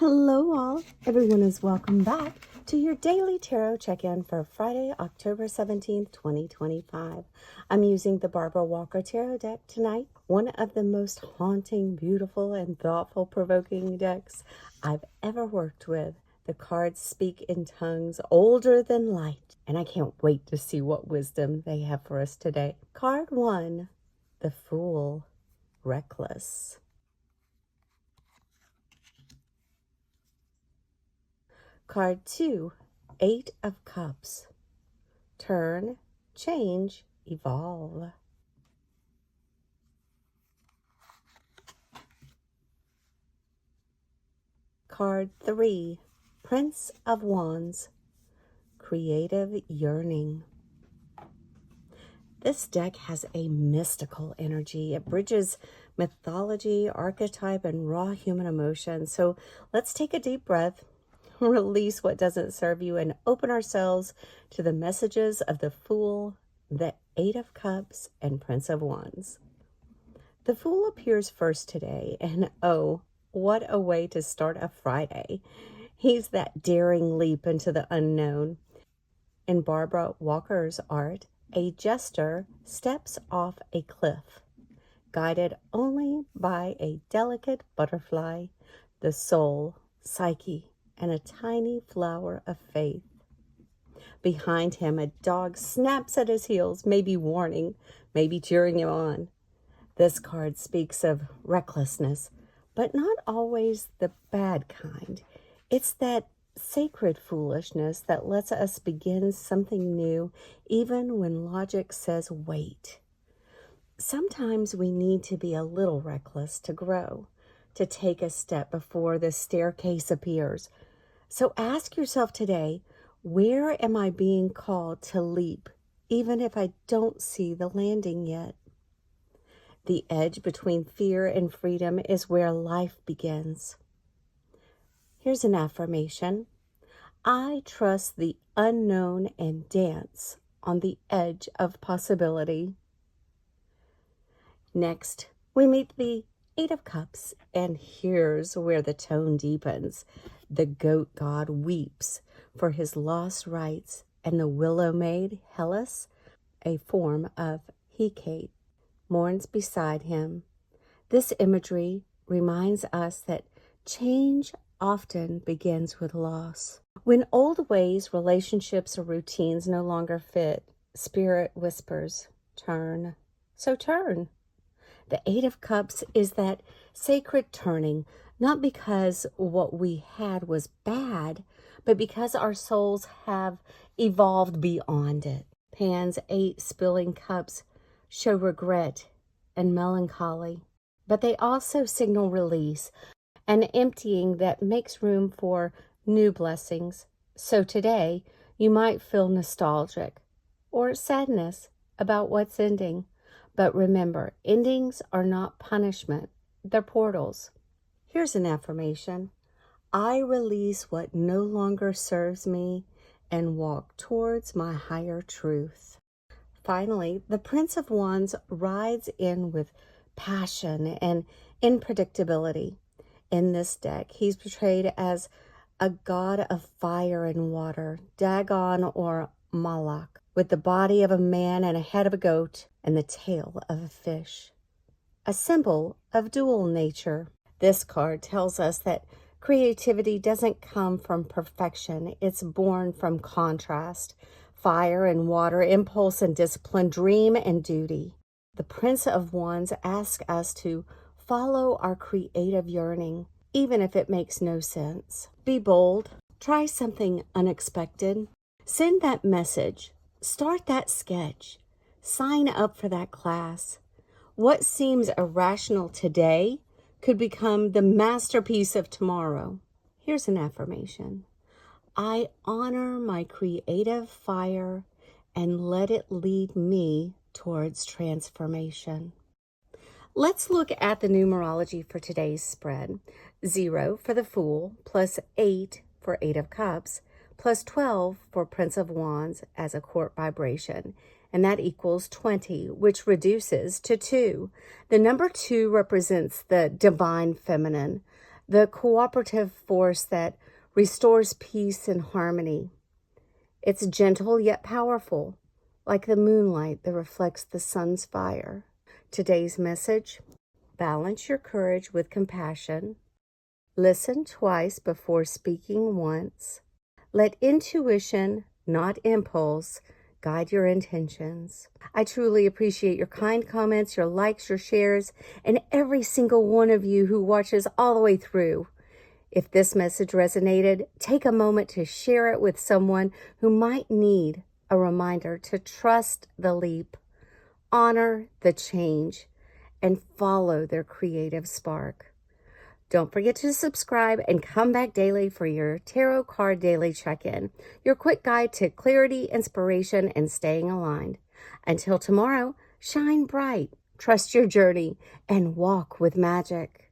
Hello all, everyone is welcome back to your daily tarot check-in for Friday, October 17th, 2025. I'm using the Barbara Walker Tarot deck tonight, one of the most haunting, beautiful, and thoughtful-provoking decks I've ever worked with. The cards speak in tongues older than light, and I can't wait to see what wisdom they have for us today. Card 1, the Fool, Reckless. Card 2, Eight of Cups. Turn, change, evolve. Card 3, Prince of Wands. Creative yearning. This deck has a mystical energy. It bridges mythology, archetype, and raw human emotion. So let's take a deep breath, release what doesn't serve you, and open ourselves to the messages of the Fool, the Eight of Cups, and Prince of Wands. The Fool appears first today, and oh, what a way to start a Friday. He's that daring leap into the unknown. In Barbara Walker's art, a jester steps off a cliff, guided only by a delicate butterfly, the soul, psyche, and a tiny flower of faith. Behind him, a dog snaps at his heels, maybe warning, maybe cheering him on. This card speaks of recklessness, but not always the bad kind. It's that sacred foolishness that lets us begin something new, even when logic says wait. Sometimes we need to be a little reckless to grow, to take a step before the staircase appears. So ask yourself today, where am I being called to leap, even if I don't see the landing yet? The edge between fear and freedom is where life begins. Here's an affirmation. I trust the unknown and dance on the edge of possibility. Next, we meet the Eight of Cups, and here's where the tone deepens. The goat god weeps for his lost rights, and the willow maid, Hellas, a form of Hecate, mourns beside him. This imagery reminds us that change often begins with loss. When old ways, relationships, or routines no longer fit, Spirit whispers, turn. So turn. The Eight of Cups is that sacred turning, not because what we had was bad, but because our souls have evolved beyond it. Pan's 8 spilling cups show regret and melancholy, but they also signal release, an emptying that makes room for new blessings. So today, you might feel nostalgic or sadness about what's ending. But remember, endings are not punishment, they're portals. Here's an affirmation. I release what no longer serves me and walk towards my higher truth. Finally, the Prince of Wands rides in with passion and unpredictability. In this deck, he's portrayed as a god of fire and water, Dagon or Moloch, with the body of a man and a head of a goat and the tail of a fish, a symbol of dual nature. This card tells us that creativity doesn't come from perfection. It's born from contrast, fire and water, impulse and discipline, dream and duty. The Prince of Wands asks us to follow our creative yearning, even if it makes no sense. Be bold. Try something unexpected. Send that message. Start that sketch. Sign up for that class. What seems irrational today could become the masterpiece of tomorrow. Here's an affirmation. I honor my creative fire and let it lead me towards transformation. Let's look at the numerology for today's spread. 0 for the Fool, plus 8 for Eight of Cups, plus 12 for Prince of Wands as a court vibration. And that equals 20, which reduces to 2. The number 2 represents the divine feminine, the cooperative force that restores peace and harmony. It's gentle yet powerful, like the moonlight that reflects the sun's fire. Today's message: balance your courage with compassion. Listen twice before speaking once. Let intuition, not impulse, guide your intentions. I truly appreciate your kind comments, your likes, your shares, and every single one of you who watches all the way through. If this message resonated, take a moment to share it with someone who might need a reminder to trust the leap, honor the change, and follow their creative spark. Don't forget to subscribe and come back daily for your Tarot Card Daily Check-In, your quick guide to clarity, inspiration, and staying aligned. Until tomorrow, shine bright, trust your journey, and walk with magic.